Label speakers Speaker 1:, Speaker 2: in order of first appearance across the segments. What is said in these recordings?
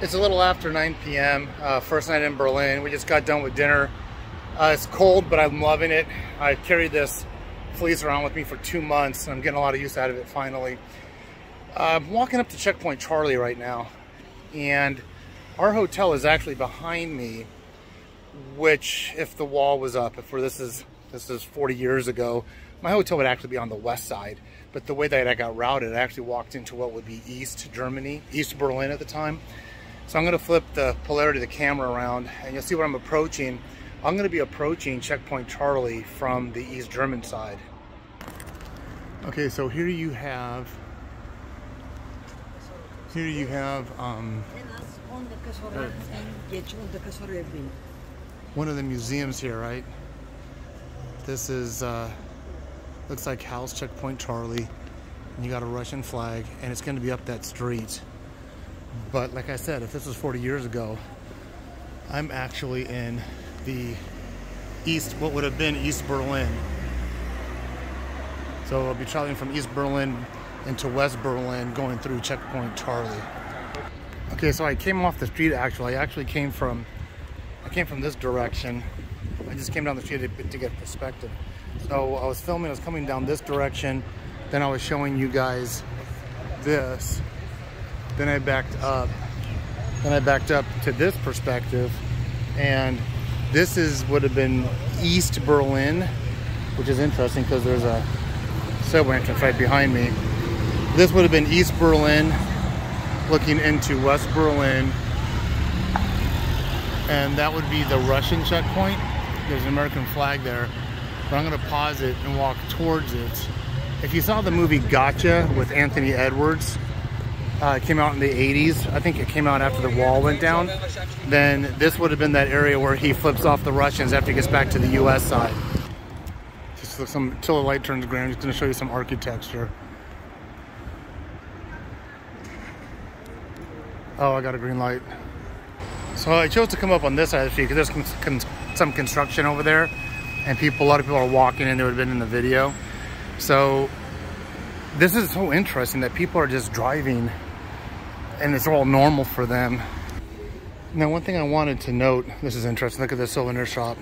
Speaker 1: It's a little after 9 p.m. First night in Berlin. We just got done with dinner. It's cold, but I'm loving it. I carried this fleece around with me for 2 months, and I'm getting a lot of use out of it finally. I'm walking up to Checkpoint Charlie right now, and our hotel is actually behind me, which if the wall was up, this is 40 years ago, my hotel would actually be on the west side. But the way that I got routed, I actually walked into what would be East Germany, East Berlin at the time. So I'm going to flip the polarity of the camera around, and you'll see what I'm approaching. I'm going to be approaching Checkpoint Charlie from the East German side. Okay, so here you have one of the museums here, right? This is looks like House Checkpoint Charlie, and you got a Russian flag, and it's going to be up that street. But like I said, if this was 40 years ago, I'm actually in the what would have been East Berlin. So I'll be traveling from East Berlin into West Berlin, going through Checkpoint Charlie. Okay, so I came off the street actually. I actually came from this direction. I just came down the street to get perspective. So I was filming, I was coming down this direction, then I was showing you guys this. Then I backed up to this perspective, and this would have been East Berlin, which is interesting because there's a subway entrance right behind me. This would have been East Berlin, looking into West Berlin, and that would be the Russian checkpoint. There's an American flag there, but I'm going to pause it and walk towards it. If you saw the movie Gotcha with Anthony Edwards, it came out in the 80s. I think it came out after the wall went down. Then this would have been that area where he flips off the Russians after he gets back to the US side. Just until the light turns green, I'm just going to show you some architecture. Oh, I got a green light. So I chose to come up on this side of the street because there's some construction over there, and a lot of people are walking in. They would have been in the video. So this is so interesting that people are just driving and it's all normal for them. Now, one thing I wanted to note, this is interesting, look at this souvenir shop.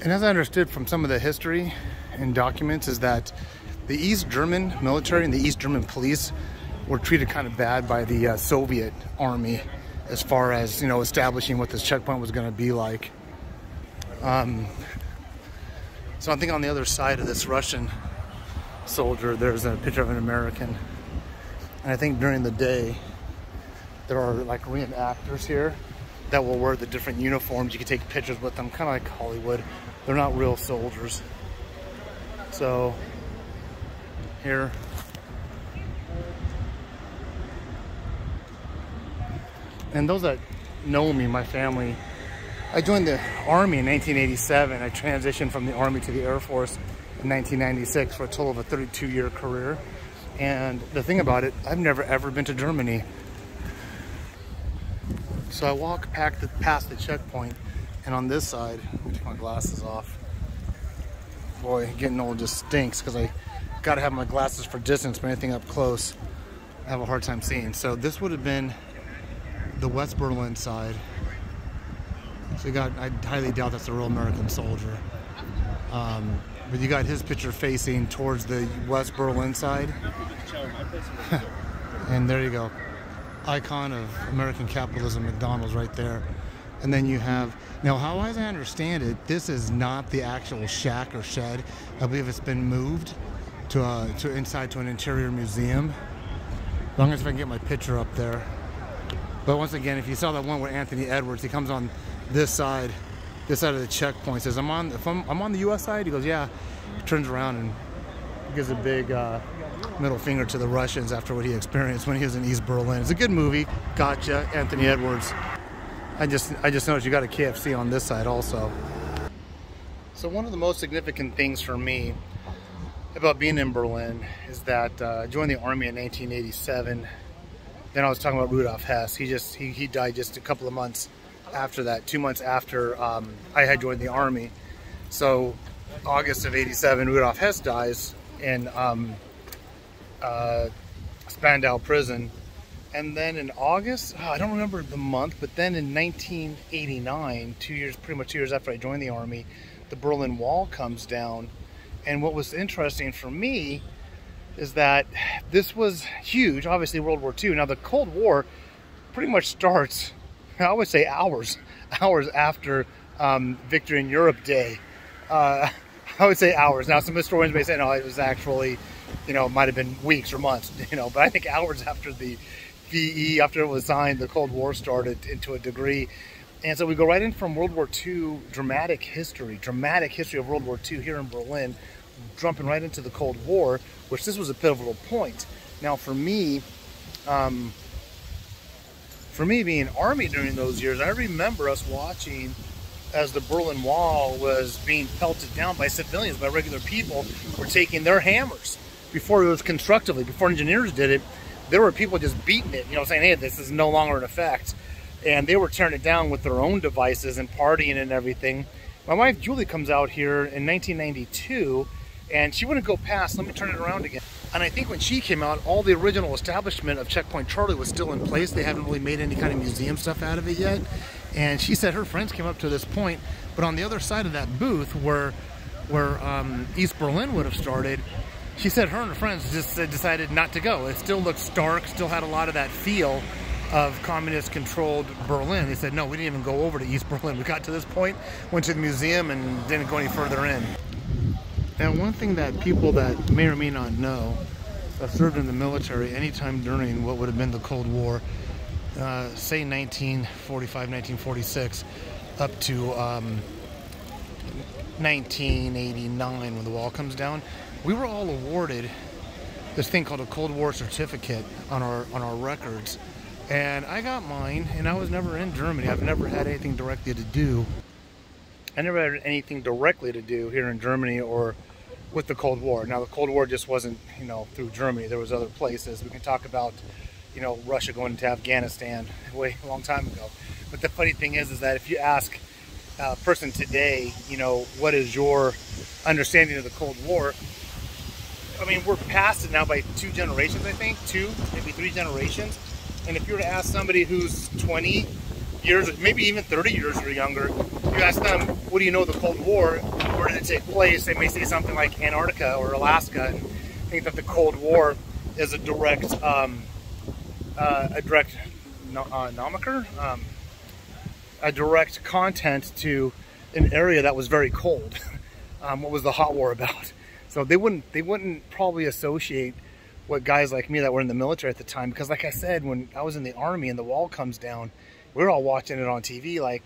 Speaker 1: And as I understood from some of the history and documents is that the East German military and the East German police were treated kind of bad by the Soviet army as far as, establishing what this checkpoint was going to be like. So I think on the other side of this Russian soldier, there's a picture of an American. And I think during the day, there are like reenactors here that will wear the different uniforms. You can take pictures with them, kind of like Hollywood. They're not real soldiers. So here. And those that know me, my family, I joined the Army in 1987. I transitioned from the Army to the Air Force in 1996 for a total of a 32-year career. And the thing about it, I've never ever been to Germany. So I walk past the checkpoint, and on this side, let me take my glasses off. Boy, getting old just stinks because I gotta have my glasses for distance, but anything up close, I have a hard time seeing. So this would have been the West Berlin side. So I highly doubt that's a real American soldier. But you got his picture facing towards the West Berlin side. And there you go. Icon of American capitalism, McDonald's right there. And then you have, now how as I understand it, this is not the actual shack or shed. I believe it's been moved to inside to an interior museum. As long as I can get my picture up there. But once again, if you saw that one with Anthony Edwards, he comes on this side of the checkpoint. Says, I'm on the U.S. side. He goes, yeah. He turns around and gives a big middle finger to the Russians after what he experienced when he was in East Berlin. It's a good movie. Gotcha, Anthony Edwards. I just noticed you got a KFC on this side also. So one of the most significant things for me about being in Berlin is that I joined the Army in 1987. Then I was talking about Rudolf Hess. He died just a couple of months after that, 2 months after I had joined the Army. So August of '87, Rudolf Hess dies in Spandau prison. And then in August, I don't remember the month, but then in 1989, pretty much 2 years after I joined the Army, the Berlin Wall comes down. And what was interesting for me is that this was huge, obviously World War II. Now the Cold War pretty much starts, I would say hours after Victory in Europe Day. I would say hours. Now some historians may say, no, it was actually, you know, it might have been weeks or months, you know, but I think hours after the VE, after it was signed, the Cold War started into a degree. And so we go right in from World War II, dramatic history of World War II here in Berlin, jumping right into the Cold War, which this was a pivotal point. Now for me being Army during those years, I remember us watching as the Berlin Wall was being pelted down by civilians, by regular people who were taking their hammers. Before it was constructively, before engineers did it, there were people just beating it, you know, saying, hey, this is no longer in effect. And they were tearing it down with their own devices and partying and everything. My wife, Julie, comes out here in 1992, and she wouldn't go past, let me turn it around again. And I think when she came out, all the original establishment of Checkpoint Charlie was still in place. They haven't really made any kind of museum stuff out of it yet. And she said her friends came up to this point, but on the other side of that booth where East Berlin would have started, she said her and her friends just decided not to go. It still looked stark, still had a lot of that feel of communist-controlled Berlin. They said, no, we didn't even go over to East Berlin. We got to this point, went to the museum, and didn't go any further in. Now, one thing that people that may or may not know that served in the military anytime during what would have been the Cold War, say 1945, 1946, up to 1989 when the wall comes down, we were all awarded this thing called a Cold War certificate on our records. And I got mine, and I was never in Germany. I've never had anything directly to do. I never had anything directly to do here in Germany or with the Cold War. Now, the Cold War just wasn't, you know, through Germany. There was other places. We can talk about, you know, Russia going into Afghanistan a long time ago. But the funny thing is that if you ask a person today, you know, what is your understanding of the Cold War? I mean, we're past it now by 2 generations, I think. 2, maybe 3 generations. And if you were to ask somebody who's 20 years, maybe even 30 years or younger, you ask them, what do you know of the Cold War? Where did it take place? They may say something like Antarctica or Alaska, and think that the Cold War is a direct content to an area that was very cold. What was the hot war about? So they wouldn't probably associate what guys like me that were in the military at the time, because like I said, when I was in the Army and the wall comes down, we were all watching it on TV like,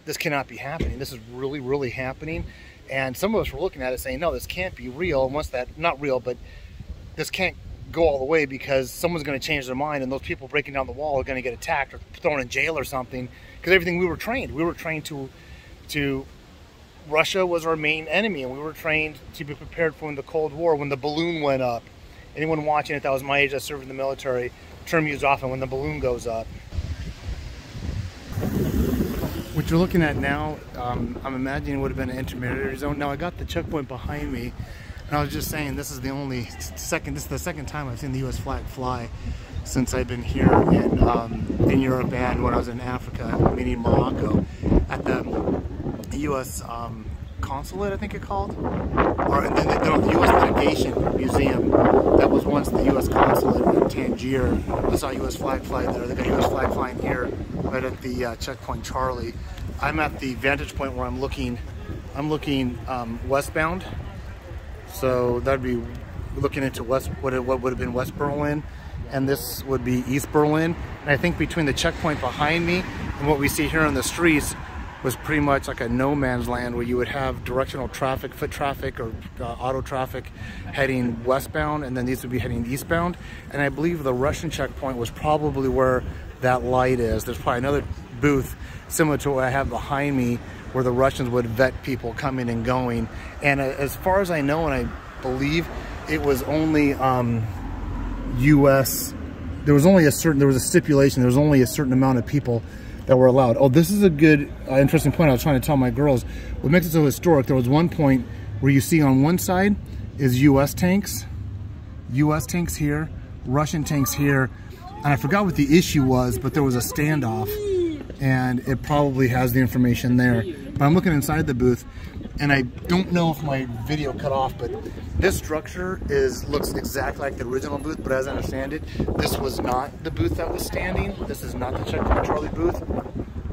Speaker 1: this cannot be happening. This is really, really happening. And some of us were looking at it saying, no, this can't be real. And once that, not real, but this can't go all the way because someone's going to change their mind, and those people breaking down the wall are going to get attacked or thrown in jail or something. Because everything we were trained to Russia was our main enemy, and we were trained to be prepared for when the Cold War, when the balloon went up. Anyone watching it that was my age that served in the military, term used often, when the balloon goes up. What you're looking at now, I'm imagining would have been an intermediary zone. Now I got the checkpoint behind me, and I was just saying this is the second time I've seen the U.S. flag fly since I've been here in Europe and when I was in Africa, meaning Morocco, at the U.S. consulate, I think it's called, or the U.S. Legation Museum. That was once the U.S. consulate in Tangier. I saw U.S. flag fly there. They got U.S. flag flying here, right at the Checkpoint Charlie. I'm at the vantage point where I'm looking westbound. So that'd be looking into what would have been West Berlin, and this would be East Berlin. And I think between the checkpoint behind me and what we see here on the streets was pretty much like a no man's land, where you would have directional traffic, foot traffic or auto traffic heading westbound, and then these would be heading eastbound. And I believe the Russian checkpoint was probably where that light is. There's probably another booth similar to what I have behind me where the Russians would vet people coming and going. And as far as I know, and I believe, it was only U.S. There was a stipulation. There was only a certain amount of people that were allowed. Oh, this is a good, interesting point I was trying to tell my girls. What makes it so historic, there was one point where you see on one side is US tanks here, Russian tanks here, and I forgot what the issue was, but there was a standoff, and it probably has the information there. But I'm looking inside the booth, and I don't know if my video cut off, but this structure looks exactly like the original booth, but as I understand it, this was not the booth that was standing. This is not the Checkpoint Charlie booth,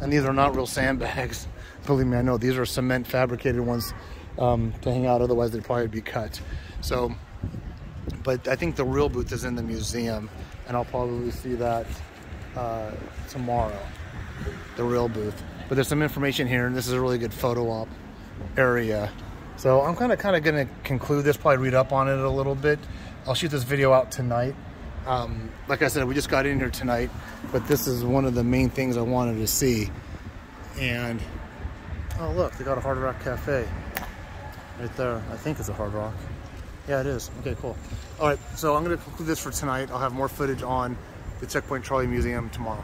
Speaker 1: and these are not real sandbags. Believe me, I know. These are cement fabricated ones to hang out, otherwise they'd probably be cut. So, but I think the real booth is in the museum, and I'll probably see that tomorrow, the real booth. But there's some information here, and this is a really good photo op area. So I'm kind of going to conclude this, probably read up on it a little bit. I'll shoot this video out tonight. Like I said, we just got in here tonight, but this is one of the main things I wanted to see. And, oh look, they got a Hard Rock Cafe right there. I think it's a Hard Rock. Yeah, it is. Okay, cool. All right, so I'm going to conclude this for tonight. I'll have more footage on the Checkpoint Charlie Museum tomorrow.